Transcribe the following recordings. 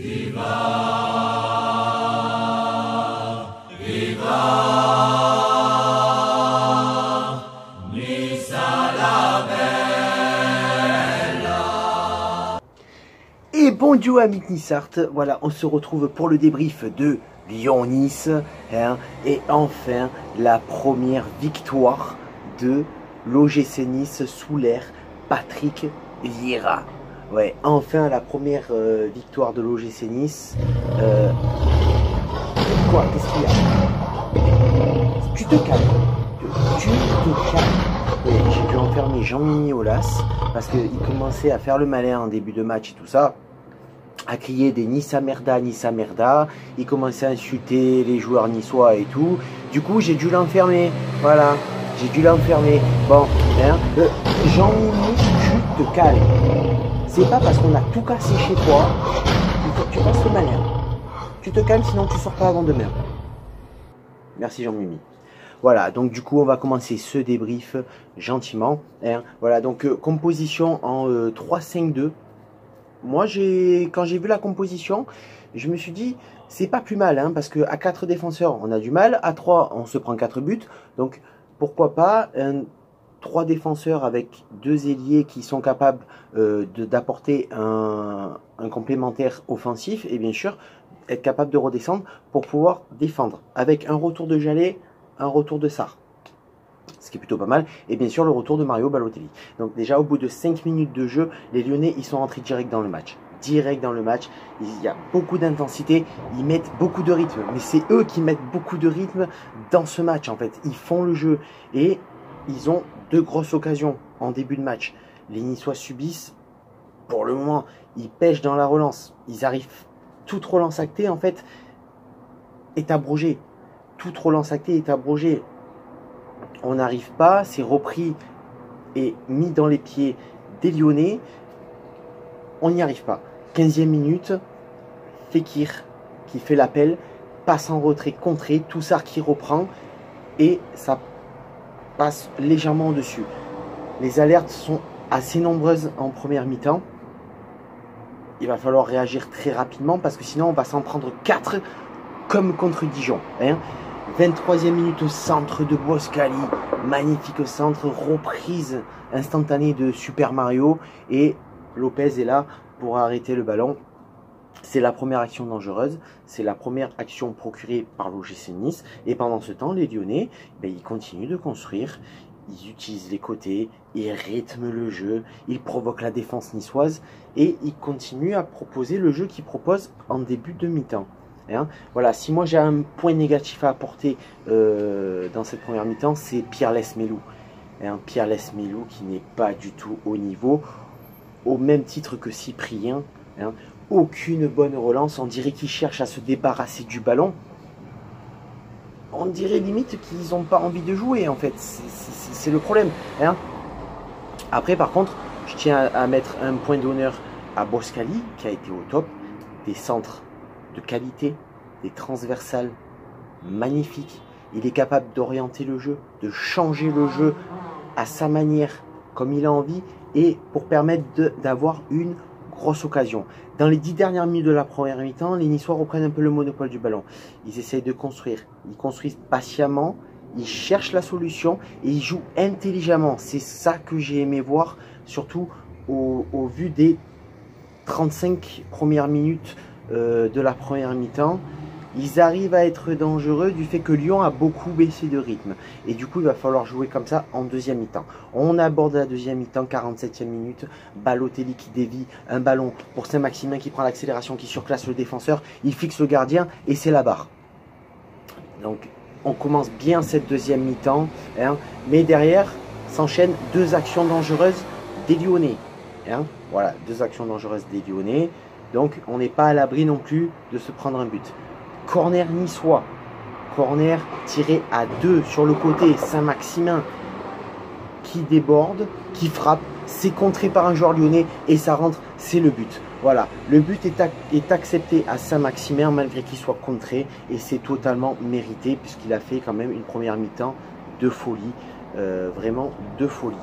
Et bonjour amis Nissart, voilà, on se retrouve pour le débrief de Lyon-Nice, hein, et enfin la première victoire de l'OGC Nice sous l'ère Patrick Vieira. Ouais, enfin la première victoire de l'OGC Nice. Quoi? Qu'est-ce qu'il y a? Tu te calmes. Tu te calmes. Ouais, j'ai dû enfermer Jean-Mimi Aulas parce qu'il commençait à faire le malin en début de match et tout ça, à crier des Nissa merda, Nissa merda. Il commençait à insulter les joueurs niçois et tout. Du coup, j'ai dû l'enfermer. Voilà, j'ai dû l'enfermer. Bon, hein, Jean-Mimi, tu te calmes. C'est pas parce qu'on a tout cassé chez toi qu'il faut que tu fasses le malin. Tu te calmes, sinon tu sors pas avant demain. Merci Jean-Mimi. Voilà, donc du coup, on va commencer ce débrief gentiment. Hein. Voilà, donc composition en 3-5-2. Moi, quand j'ai vu la composition, je me suis dit, c'est pas plus mal, hein, parce qu'à 4 défenseurs, on a du mal. À 3, on se prend 4 buts. Donc, pourquoi pas 3 défenseurs avec 2 ailiers qui sont capables d'apporter un complémentaire offensif. Et bien sûr, être capable de redescendre pour pouvoir défendre. Avec un retour de Jallet, un retour de Sarr. Ce qui est plutôt pas mal, et bien sûr le retour de Mario Balotelli. Donc déjà au bout de 5 minutes de jeu, les Lyonnais ils sont rentrés direct dans le match. Direct dans le match, il y a beaucoup d'intensité, ils mettent beaucoup de rythme, mais c'est eux qui mettent beaucoup de rythme dans ce match en fait. Ils font le jeu et ils ont 2 grosses occasions en début de match. Les Niçois subissent, pour le moment, ils pêchent dans la relance. Ils arrivent, toute relance actée en fait est abrogée. Toute relance actée est abrogée. On n'arrive pas, c'est repris et mis dans les pieds des Lyonnais. On n'y arrive pas. 15e minute, Fekir qui fait l'appel, passe en retrait, contré, Toussard qui reprend et ça passe légèrement au-dessus. Les alertes sont assez nombreuses en première mi-temps. Il va falloir réagir très rapidement parce que sinon on va s'en prendre 4 comme contre Dijon. Hein. 23e minute au centre de Boskali, magnifique centre, reprise instantanée de Super Mario et Lopez est là pour arrêter le ballon. C'est la première action dangereuse, c'est la première action procurée par l'OGC Nice et pendant ce temps les Lyonnais, ils continuent de construire, ils utilisent les côtés, ils rythment le jeu, ils provoquent la défense niçoise et ils continuent à proposer le jeu qu'ils proposent en début de mi-temps. Hein, voilà, si moi j'ai un point négatif à apporter dans cette première mi-temps, c'est Pierre Lesmelou. Hein, Pierre Lesmelou qui n'est pas du tout au niveau, au même titre que Cyprien. Hein, aucune bonne relance, on dirait qu'ils cherchent à se débarrasser du ballon. On dirait limite qu'ils n'ont pas envie de jouer en fait, c'est le problème. Hein. Après par contre, je tiens à mettre un point d'honneur à Boskali qui a été au top, des centres de qualité, des transversales magnifiques. Il est capable d'orienter le jeu, de changer le jeu à sa manière, comme il a envie, et pour permettre d'avoir une grosse occasion. Dans les 10 dernières minutes de la première mi-temps, les Niçois reprennent un peu le monopole du ballon. Ils essayent de construire, ils construisent patiemment, ils cherchent la solution et ils jouent intelligemment. C'est ça que j'ai aimé voir, surtout au vu des 35 premières minutes de la première mi-temps. Ils arrivent à être dangereux du fait que Lyon a beaucoup baissé de rythme. Et du coup, il va falloir jouer comme ça en deuxième mi-temps. On aborde la deuxième mi-temps, 47e minute. Balotelli qui dévie un ballon pour Saint-Maximin qui prend l'accélération, qui surclasse le défenseur. Il fixe le gardien et c'est la barre. Donc, on commence bien cette deuxième mi-temps. Hein, mais derrière, s'enchaînent 2 actions dangereuses des Lyonnais. Hein, voilà, 2 actions dangereuses des Lyonnais. Donc, on n'est pas à l'abri non plus de se prendre un but. Corner niçois. Corner tiré à 2 sur le côté. Saint-Maximin qui déborde, qui frappe. C'est contré par un joueur lyonnais et ça rentre. C'est le but. Voilà. Le but est accepté à Saint-Maximin malgré qu'il soit contré. Et c'est totalement mérité puisqu'il a fait quand même une première mi-temps de folie. Vraiment de folie.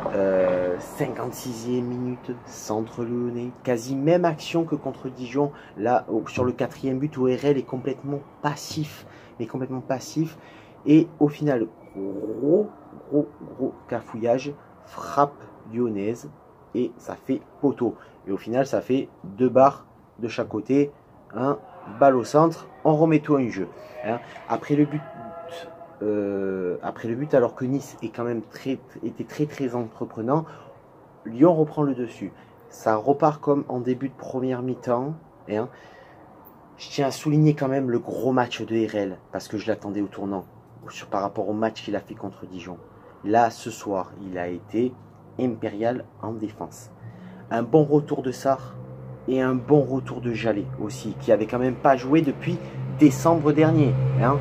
56e minute, centre lyonnais, quasi même action que contre Dijon. Là, sur le 4e but, ORL est complètement passif, mais complètement passif. Et au final, gros cafouillage, frappe lyonnaise, et ça fait poteau. Et au final, ça fait 2 barres de chaque côté, un balle au centre, on remet tout en jeu. Hein. Après le but, alors que Nice est quand même était très entreprenant, Lyon reprend le dessus. Ça repart comme en début de première mi-temps. Hein. Je tiens à souligner quand même le gros match de RL, parce que je l'attendais au tournant, par rapport au match qu'il a fait contre Dijon. Là, ce soir, il a été impérial en défense. Un bon retour de Sarr et un bon retour de Jallet aussi, qui avait quand même pas joué depuis décembre dernier. Hein.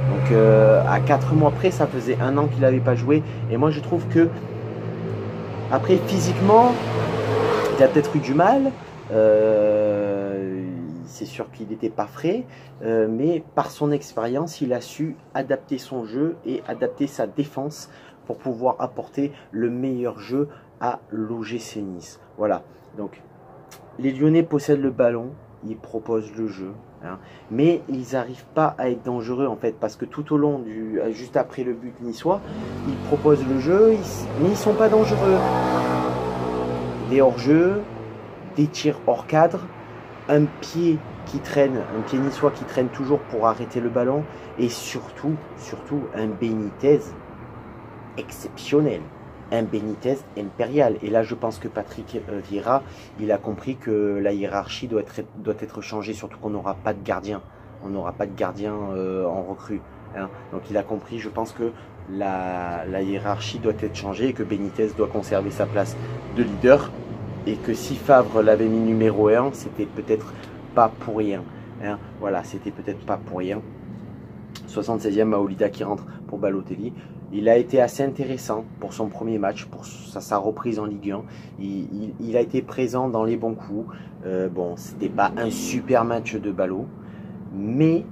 Donc à 4 mois près, ça faisait 1 an qu'il n'avait pas joué. Et moi je trouve que, après physiquement, il a peut-être eu du mal. C'est sûr qu'il n'était pas frais. Mais par son expérience, il a su adapter son jeu et adapter sa défense pour pouvoir apporter le meilleur jeu à l'OGC Nice. Voilà. Donc les Lyonnais possèdent le ballon. Ils proposent le jeu, hein, mais ils n'arrivent pas à être dangereux en fait, parce que tout au long juste après le but niçois, ils proposent le jeu, mais ils ne sont pas dangereux. Des hors-jeux, des tirs hors cadre, un pied qui traîne, un pied niçois qui traîne toujours pour arrêter le ballon, et surtout un Benitez exceptionnel. Un Benitez impérial. Et là, je pense que Patrick Vieira, il a compris que la hiérarchie doit être changée, surtout qu'on n'aura pas de gardien. On n'aura pas de gardien en recrue. Hein. Donc il a compris, je pense que la hiérarchie doit être changée et que Benitez doit conserver sa place de leader. Et que si Favre l'avait mis numéro 1, c'était peut-être pas pour rien. Hein. Voilà, c'était peut-être pas pour rien. 76e, Maolida qui rentre pour Balotelli. Il a été assez intéressant pour son premier match, pour sa reprise en Ligue 1. Il a été présent dans les bons coups. Bon, c'était pas un super match de ballot, mais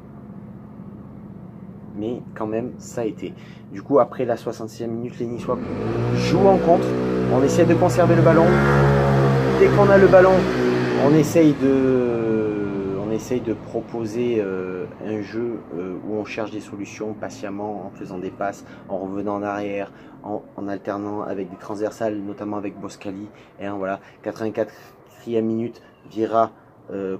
quand même, ça a été. Du coup, après la 66e minute, les Niçois jouent en contre. On essaie de conserver le ballon. Dès qu'on a le ballon, on essaye de proposer un jeu où on cherche des solutions patiemment, en faisant des passes, en revenant en arrière, en alternant avec des transversales, notamment avec Boscali. Et hein, voilà, 84e minute, Vieira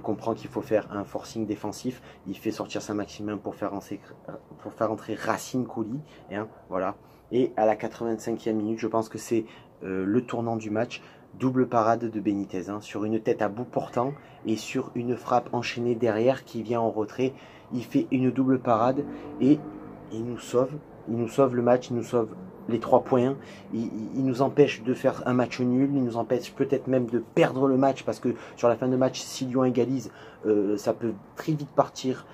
comprend qu'il faut faire un forcing défensif. Il fait sortir Saint-Maximin pour faire entrer Racine Colli. Et hein, voilà. Et à la 85e minute, je pense que c'est le tournant du match. Double parade de Benitez, hein, sur une tête à bout portant et sur une frappe enchaînée derrière qui vient en retrait. Il fait une double parade et il nous sauve le match, il nous sauve les 3 points. Il nous empêche de faire un match nul, il nous empêche peut-être même de perdre le match, parce que sur la fin de match, si Lyon égalise, ça peut très vite partir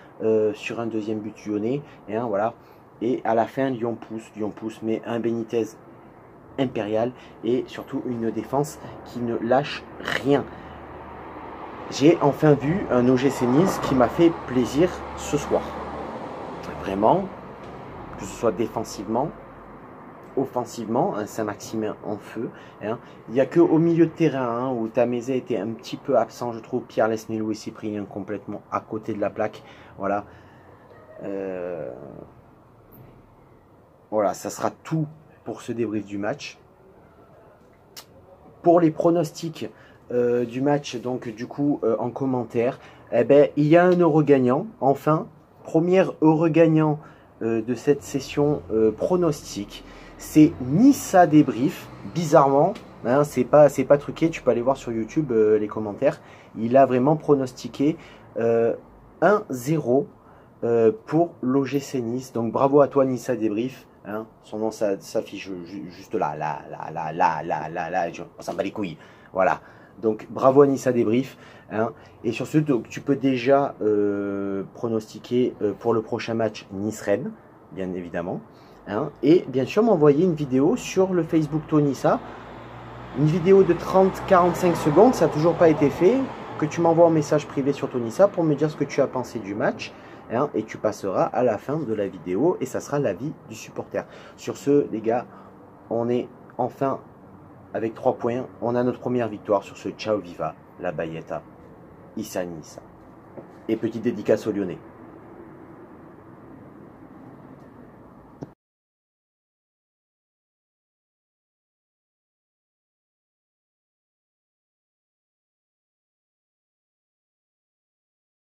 sur un deuxième but lyonnais. Et, hein, voilà. Et à la fin, Lyon pousse, mais un Benitez impérial et surtout une défense qui ne lâche rien. J'ai enfin vu un OGC Nice qui m'a fait plaisir ce soir. Vraiment, que ce soit défensivement, offensivement, un Saint-Maximin en feu. Hein. Il n'y a qu'au milieu de terrain hein, où Tamézé était un petit peu absent, je trouve. Pierre Lesmelou et Cyprien complètement à côté de la plaque. Voilà. Voilà, ça sera tout pour ce débrief du match. Pour les pronostics du match, donc du coup en commentaire, eh ben, il y a un euro gagnant, enfin, premier euro gagnant de cette session pronostic, c'est Nissa Débrief, bizarrement, hein, c'est pas truqué, tu peux aller voir sur YouTube les commentaires, il a vraiment pronostiqué 1-0 pour l'OGC Nice, donc bravo à toi Nissa Débrief. Hein, son nom s'affiche juste là, on s'en bat les couilles. Voilà. Donc bravo à Nissa Débrief. Hein, et sur ce, donc, tu peux déjà pronostiquer pour le prochain match Nice-Rennes, bien évidemment. Hein, et bien sûr m'envoyer une vidéo sur le Facebook Tonissa. Une vidéo de 30-45 secondes, ça n'a toujours pas été fait. Que tu m'envoies un message privé sur Tonissa pour me dire ce que tu as pensé du match. Hein, et tu passeras à la fin de la vidéo et ça sera l'avis du supporter. Sur ce, les gars, on est enfin avec 3 points, on a notre première victoire sur ce Ciao Viva, la Bayetta. Issa Nissa. Et petite dédicace aux Lyonnais.